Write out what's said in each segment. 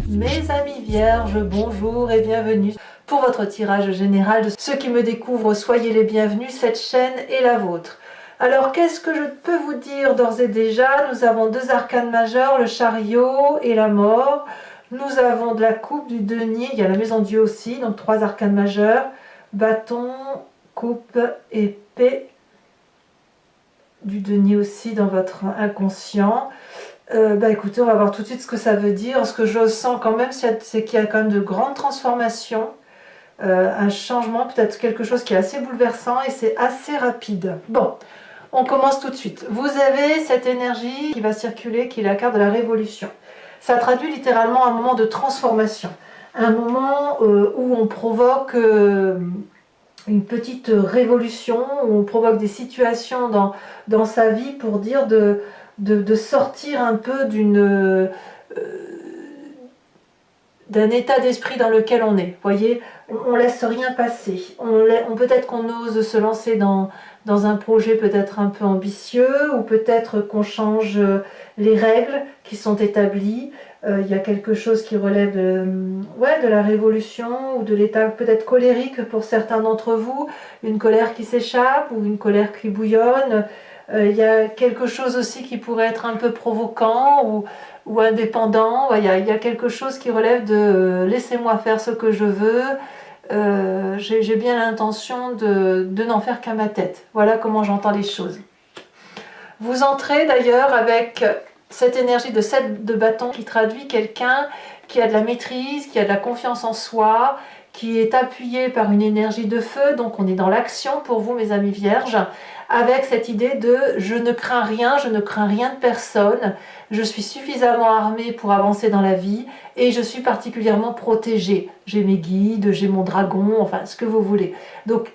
Mes amis vierges, bonjour et bienvenue pour votre tirage général. De ceux qui me découvrent, soyez les bienvenus, cette chaîne est la vôtre. Alors qu'est-ce que je peux vous dire d'ores et déjà? Nous avons deux arcanes majeurs, le chariot et la mort. Nous avons de la coupe, du denier, il y a la maison Dieu aussi, donc trois arcanes majeurs, bâton, coupe, épée, du denier aussi dans votre inconscient. Écoutez, on va voir tout de suite ce que ça veut dire. Ce que je sens quand même, c'est qu'il y a quand même de grandes transformations, un changement, peut-être quelque chose qui est assez bouleversant et c'est assez rapide. Bon, on commence tout de suite. Vous avez cette énergie qui va circuler, qui est la carte de la révolution. Ça traduit littéralement un moment de transformation, un moment où on provoque une petite révolution, où on provoque des situations dans sa vie pour dire de sortir un peu d'un état d'esprit dans lequel on est. Vous voyez, on laisse rien passer. Peut-être qu'on ose se lancer dans un projet peut-être un peu ambitieux, ou peut-être qu'on change les règles qui sont établies. Il y a quelque chose qui relève de la révolution, ou de l'état peut-être colérique pour certains d'entre vous, une colère qui s'échappe, ou une colère qui bouillonne. Il y a quelque chose aussi qui pourrait être un peu provoquant ou indépendant. Il y a quelque chose qui relève de laissez-moi faire ce que je veux. J'ai bien l'intention de n'en faire qu'à ma tête. Voilà comment j'entends les choses. Vous entrez d'ailleurs avec cette énergie de 7 de bâton qui traduit quelqu'un qui a de la maîtrise, qui a de la confiance en soi, qui est appuyé par une énergie de feu. Donc on est dans l'action pour vous, mes amis vierges, avec cette idée de je ne crains rien de personne, je suis suffisamment armée pour avancer dans la vie et je suis particulièrement protégée. J'ai mes guides, j'ai mon dragon, enfin ce que vous voulez. Donc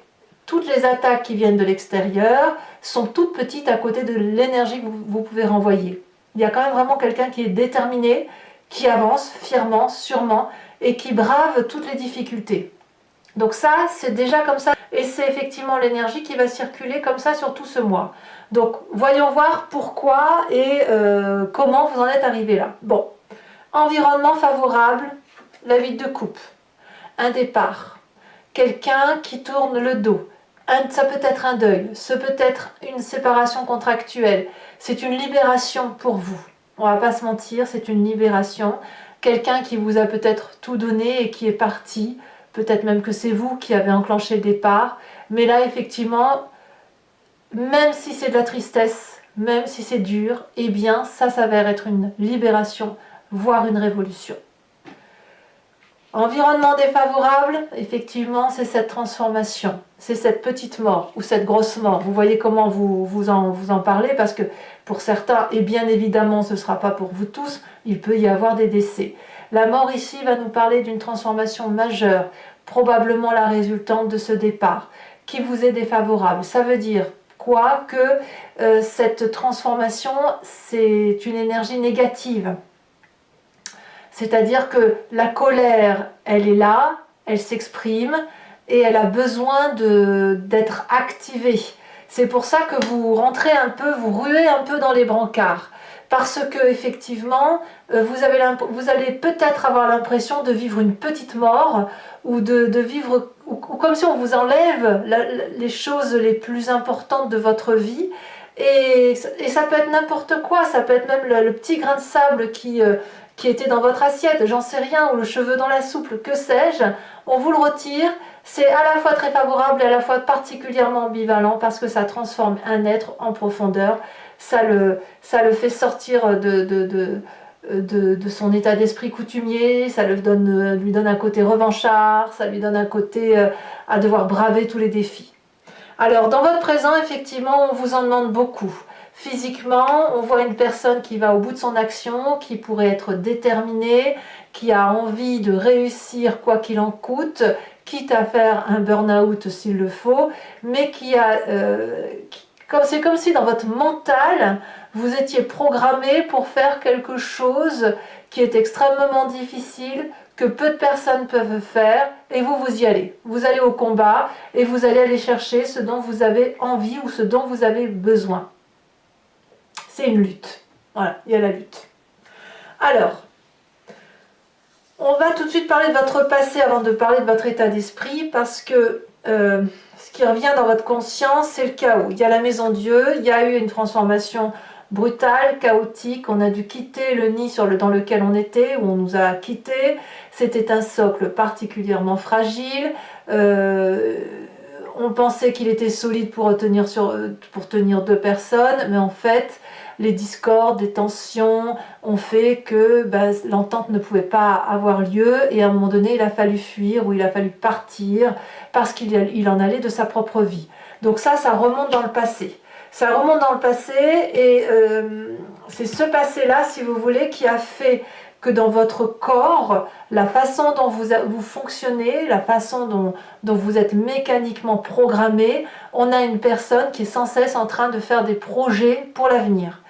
toutes les attaques qui viennent de l'extérieur sont toutes petites à côté de l'énergie que vous pouvez renvoyer. Il y a quand même vraiment quelqu'un qui est déterminé, qui avance fièrement, sûrement, et qui brave toutes les difficultés. Donc ça, c'est déjà comme ça, et c'est effectivement l'énergie qui va circuler comme ça sur tout ce mois. Donc voyons voir pourquoi et comment vous en êtes arrivé là. Bon, environnement favorable, la vie de coupe, un départ, quelqu'un qui tourne le dos, ça peut être un deuil, ça peut être une séparation contractuelle, c'est une libération pour vous. On va pas se mentir, c'est une libération. Quelqu'un qui vous a peut-être tout donné et qui est parti, peut-être même que c'est vous qui avez enclenché le départ, mais là effectivement, même si c'est de la tristesse, même si c'est dur, eh bien ça s'avère être une libération, voire une révolution. Environnement défavorable, effectivement, c'est cette transformation, c'est cette petite mort ou cette grosse mort. Vous voyez comment vous en parlez, parce que pour certains, et bien évidemment ce ne sera pas pour vous tous, il peut y avoir des décès. La mort ici va nous parler d'une transformation majeure, probablement la résultante de ce départ, qui vous est défavorable. Ça veut dire quoi? Que cette transformation, c'est une énergie négative. C'est-à-dire que la colère, elle est là, elle s'exprime et elle a besoin d'être activée. C'est pour ça que vous rentrez un peu, vous ruez un peu dans les brancards. Parce que effectivement, vous allez peut-être avoir l'impression de vivre une petite mort, ou de vivre ou comme si on vous enlève les choses les plus importantes de votre vie. Et ça peut être n'importe quoi, ça peut être même le petit grain de sable qui était dans votre assiette, j'en sais rien, ou le cheveu dans la soupe, que sais-je, on vous le retire. C'est à la fois très favorable et à la fois particulièrement ambivalent, parce que ça transforme un être en profondeur, ça le fait sortir de son état d'esprit coutumier, ça lui donne un côté revanchard, ça lui donne un côté à devoir braver tous les défis. Alors dans votre présent, effectivement, on vous en demande beaucoup. Physiquement, on voit une personne qui va au bout de son action, qui pourrait être déterminée, qui a envie de réussir quoi qu'il en coûte, quitte à faire un burn-out s'il le faut, mais c'est comme si dans votre mental, vous étiez programmé pour faire quelque chose qui est extrêmement difficile, que peu de personnes peuvent faire, et vous y allez. Vous allez au combat et vous allez aller chercher ce dont vous avez envie ou ce dont vous avez besoin. C'est une lutte. Voilà, il y a la lutte. Alors, On va tout de suite parler de votre passé avant de parler de votre état d'esprit, parce que ce qui revient dans votre conscience, c'est le chaos. Il y a la maison Dieu, il y a eu une transformation brutale, chaotique, on a dû quitter le nid dans lequel on était, où on nous a quittés. C'était un socle particulièrement fragile. On pensait qu'il était solide pour tenir deux personnes, mais en fait, les discordes, les tensions ont fait que l'entente ne pouvait pas avoir lieu, et à un moment donné, il a fallu fuir ou il a fallu partir parce qu'il en allait de sa propre vie. Donc ça remonte dans le passé. Ça remonte dans le passé, et c'est ce passé-là, si vous voulez, qui a fait que dans votre corps, la façon dont vous fonctionnez, la façon dont vous êtes mécaniquement programmé, on a une personne qui est sans cesse en train de faire des projets pour l'avenir.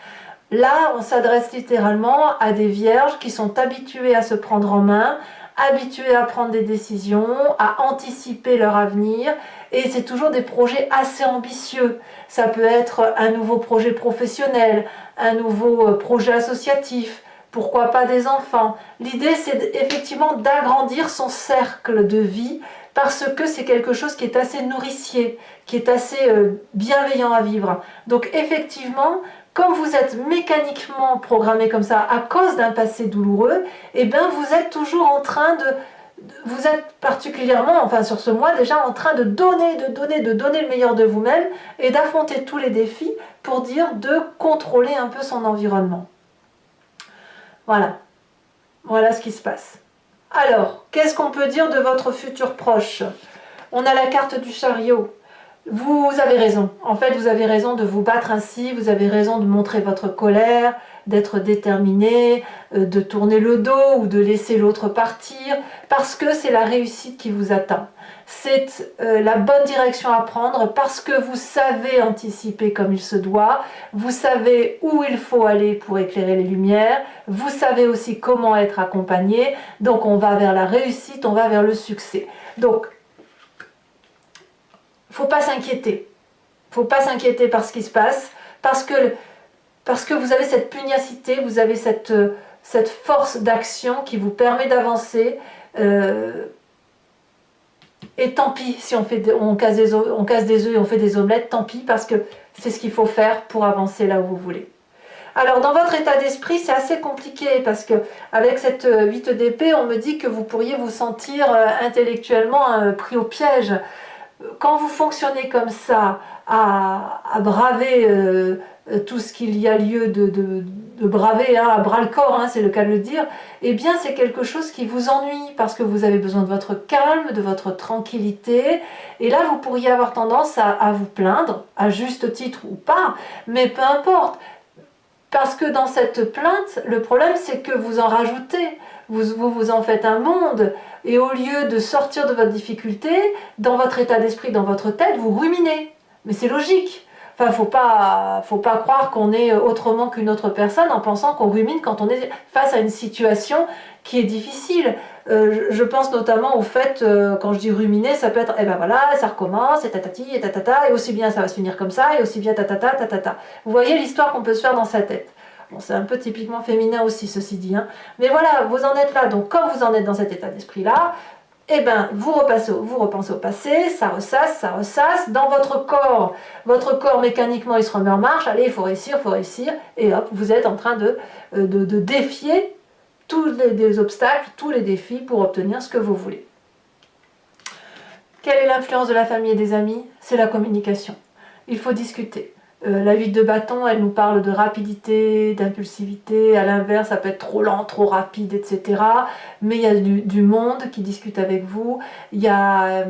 Là, on s'adresse littéralement à des vierges qui sont habituées à se prendre en main, habituées à prendre des décisions, à anticiper leur avenir, et c'est toujours des projets assez ambitieux. Ça peut être un nouveau projet professionnel, un nouveau projet associatif, pourquoi pas des enfants. L'idée, c'est effectivement d'agrandir son cercle de vie, parce que c'est quelque chose qui est assez nourricier, qui est assez bienveillant à vivre. Donc effectivement, comme vous êtes mécaniquement programmé comme ça à cause d'un passé douloureux, eh bien vous êtes toujours en train vous êtes particulièrement, enfin sur ce mois déjà, en train de donner le meilleur de vous-même et d'affronter tous les défis pour dire de contrôler un peu son environnement. Voilà ce qui se passe. Alors, qu'est-ce qu'on peut dire de votre futur proche? On a la carte du chariot. Vous avez raison. En fait, vous avez raison de vous battre ainsi, vous avez raison de montrer votre colère, d'être déterminé, de tourner le dos ou de laisser l'autre partir, parce que c'est la réussite qui vous attend. C'est la bonne direction à prendre, parce que vous savez anticiper comme il se doit, vous savez où il faut aller pour éclairer les lumières, vous savez aussi comment être accompagné, donc on va vers la réussite, on va vers le succès. Donc, faut pas s'inquiéter. Faut pas s'inquiéter par ce qui se passe, parce que vous avez cette pugnacité, vous avez cette force d'action qui vous permet d'avancer. Et tant pis si on casse des œufs et on fait des omelettes, tant pis, parce que c'est ce qu'il faut faire pour avancer là où vous voulez. Alors dans votre état d'esprit, c'est assez compliqué, parce que avec cette 8 d'épée, on me dit que vous pourriez vous sentir intellectuellement pris au piège. Quand vous fonctionnez comme ça, à braver tout ce qu'il y a lieu de braver, à bras le corps, c'est le cas de le dire, eh bien c'est quelque chose qui vous ennuie, parce que vous avez besoin de votre calme, de votre tranquillité, et là vous pourriez avoir tendance à vous plaindre, à juste titre ou pas, mais peu importe. Parce que dans cette plainte, le problème c'est que vous en rajoutez, vous en faites un monde, et au lieu de sortir de votre difficulté, dans votre état d'esprit, dans votre tête, vous ruminez. Mais c'est logique. Enfin, faut pas croire qu'on est autrement qu'une autre personne en pensant qu'on rumine quand on est face à une situation qui est difficile. Je pense notamment au fait, quand je dis ruminer, ça peut être, eh ben voilà, ça recommence, et tatati, et tatata, et aussi bien ça va se finir comme ça, et aussi bien tatata, tatata. Vous voyez l'histoire qu'on peut se faire dans sa tête. Bon, c'est un peu typiquement féminin aussi, ceci dit. Mais voilà, vous en êtes là. Donc, comme vous en êtes dans cet état d'esprit-là, eh ben, vous repensez au passé, ça ressasse. Dans votre corps mécaniquement, il se remet en marche. Allez, il faut réussir. Et hop, vous êtes en train de défier tous les obstacles, tous les défis pour obtenir ce que vous voulez. Quelle est l'influence de la famille et des amis? C'est la communication. Il faut discuter. La 8 de bâton, elle nous parle de rapidité, d'impulsivité. À l'inverse, ça peut être trop lent, trop rapide, etc. Mais il y a du monde qui discute avec vous. Il y a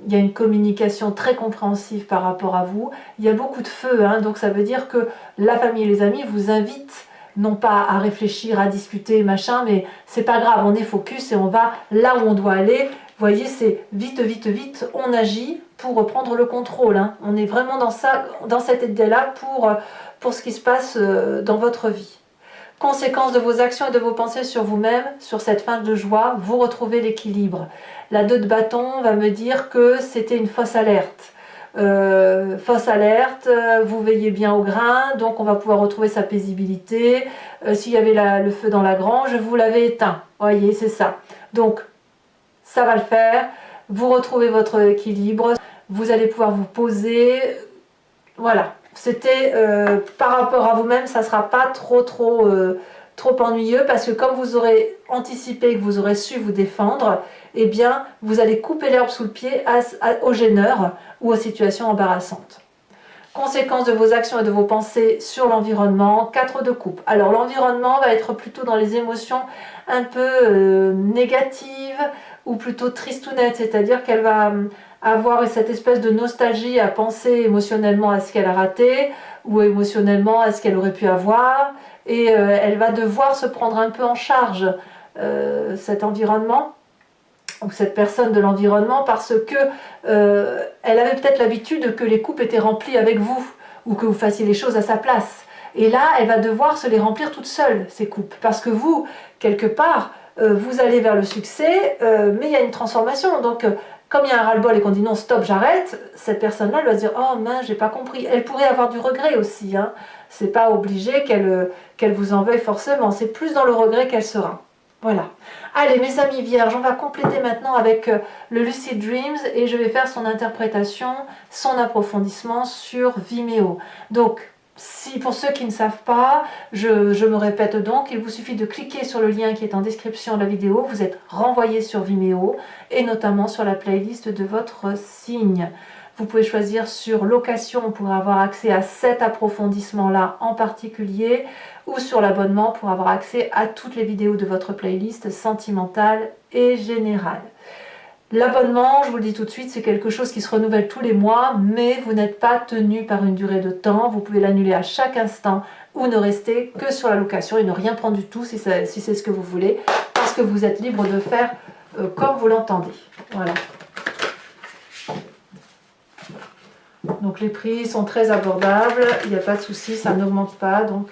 une communication très compréhensive par rapport à vous. Il y a beaucoup de feu, donc ça veut dire que la famille et les amis vous invitent non pas à réfléchir, à discuter, machin, mais c'est pas grave, on est focus et on va là où on doit aller. Vous voyez, c'est vite, on agit pour reprendre le contrôle. On est vraiment dans cette idée-là pour ce qui se passe dans votre vie. Conséquence de vos actions et de vos pensées sur vous-même, sur cette fin de joie, vous retrouvez l'équilibre. La 2 de bâton va me dire que c'était une fausse alerte. Vous veillez bien au grain, donc on va pouvoir retrouver sa paisibilité. S'il y avait le feu dans la grange, vous l'avez éteint. Vous voyez, c'est ça. Donc, ça va le faire. Vous retrouvez votre équilibre. Vous allez pouvoir vous poser. Voilà. C'était par rapport à vous-même, ça ne sera pas trop ennuyeux parce que comme vous aurez anticipé, que vous aurez su vous défendre, eh bien, vous allez couper l'herbe sous le pied aux gêneurs ou aux situations embarrassantes. Conséquences de vos actions et de vos pensées sur l'environnement, 4 de coupe. Alors l'environnement va être plutôt dans les émotions un peu négatives ou plutôt tristounettes, c'est-à-dire qu'elle va avoir cette espèce de nostalgie à penser émotionnellement à ce qu'elle a raté ou émotionnellement à ce qu'elle aurait pu avoir et elle va devoir se prendre un peu en charge cet environnement ou cette personne de l'environnement parce que elle avait peut-être l'habitude que les coupes étaient remplies avec vous ou que vous fassiez les choses à sa place. Et là, elle va devoir se les remplir toute seule, ces coupes. Parce que vous, quelque part, vous allez vers le succès, mais il y a une transformation. Donc, comme il y a un ras-le-bol et qu'on dit non, stop, j'arrête, cette personne-là, elle va se dire, oh mince, j'ai pas compris. Elle pourrait avoir du regret aussi. Hein. C'est pas obligé qu'elle vous en veuille forcément. C'est plus dans le regret qu'elle sera. Voilà. Allez, mes amis vierges, on va compléter maintenant avec le Lucid Dreams et je vais faire son interprétation, son approfondissement sur Vimeo. Donc, si pour ceux qui ne savent pas, je me répète donc, il vous suffit de cliquer sur le lien qui est en description de la vidéo, vous êtes renvoyé sur Vimeo et notamment sur la playlist de votre signe. Vous pouvez choisir sur location pour avoir accès à cet approfondissement-là en particulier ou sur l'abonnement pour avoir accès à toutes les vidéos de votre playlist sentimentale et générale. L'abonnement, je vous le dis tout de suite, c'est quelque chose qui se renouvelle tous les mois, mais vous n'êtes pas tenu par une durée de temps. Vous pouvez l'annuler à chaque instant ou ne rester que sur la location et ne rien prendre du tout si c'est ce que vous voulez, parce que vous êtes libre de faire comme vous l'entendez. Voilà. Donc les prix sont très abordables, il n'y a pas de souci, ça n'augmente pas, donc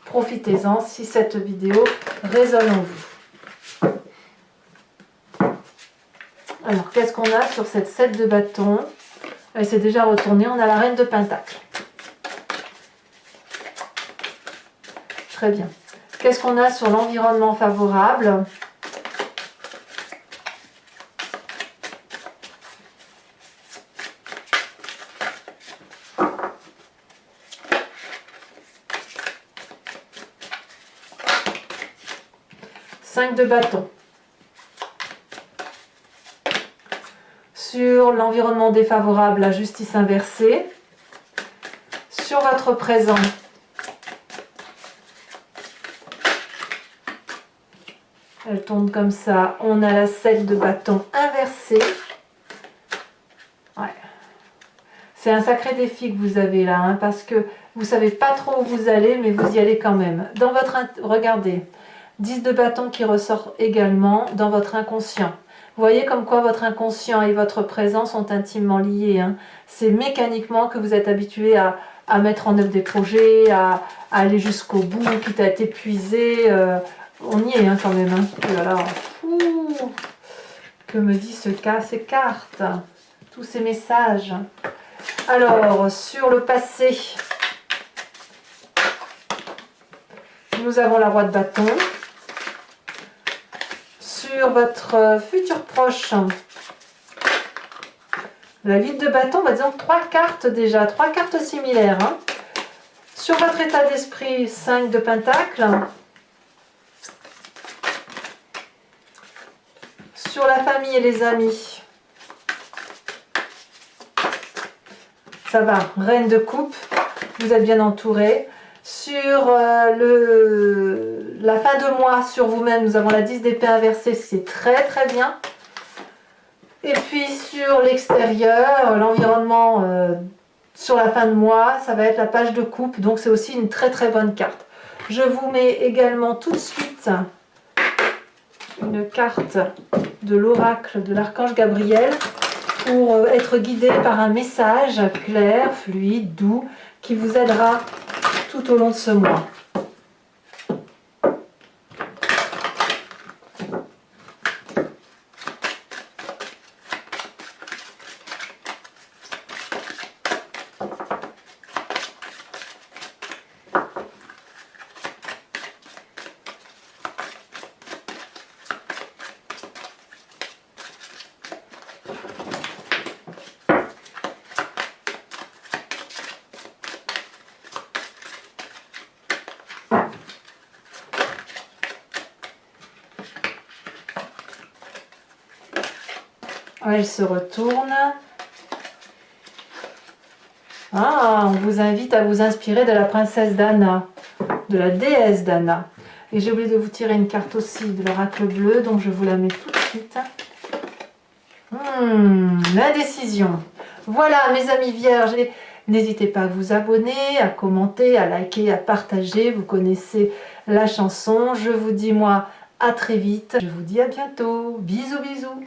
profitez-en si cette vidéo résonne en vous. Alors qu'est-ce qu'on a sur cette 7 de bâton? Elle s'est déjà retournée, on a la reine de pentacle. Très bien. Qu'est-ce qu'on a sur l'environnement favorable? De bâton. Sur l'environnement défavorable, la justice inversée. Sur votre présent, elle tourne comme ça. On a la 7 de bâton inversée. Ouais. C'est un sacré défi que vous avez là, hein, parce que vous savez pas trop où vous allez, mais vous y allez quand même. Dans votre... Regardez. 10 de bâton qui ressort également dans votre inconscient. Vous voyez comme quoi votre inconscient et votre présent sont intimement liés. Hein. C'est mécaniquement que vous êtes habitué à mettre en œuvre des projets, à aller jusqu'au bout, quitte à être épuisé. On y est hein, quand même. Hein. Oh là là. Ouh. Que me dit ces cartes, tous ces messages. Alors, sur le passé, nous avons la roi de bâton. Sur votre futur proche, la 8 de bâton, bah disons 3 cartes déjà, 3 cartes similaires. Hein. Sur votre état d'esprit, 5 de pentacle. Sur la famille et les amis, ça va, reine de coupe, vous êtes bien entouré. Sur la fin de mois, sur vous-même, nous avons la 10 d'épée inversée, c'est très très bien. Et puis sur l'extérieur, l'environnement sur la fin de mois, ça va être la page de coupe, donc c'est aussi une très très bonne carte. Je vous mets également tout de suite une carte de l'oracle de l'archange Gabriel pour être guidé par un message clair, fluide, doux, qui vous aidera tout au long de ce mois. Elle se retourne. Ah, on vous invite à vous inspirer de la princesse Dana, de la déesse Dana. Et j'ai oublié de vous tirer une carte aussi de l'oracle bleu, donc je vous la mets tout de suite. L'indécision. Voilà, mes amis vierges, n'hésitez pas à vous abonner, à commenter, à liker, à partager. Vous connaissez la chanson. Je vous dis moi à très vite. Je vous dis à bientôt. Bisous, bisous.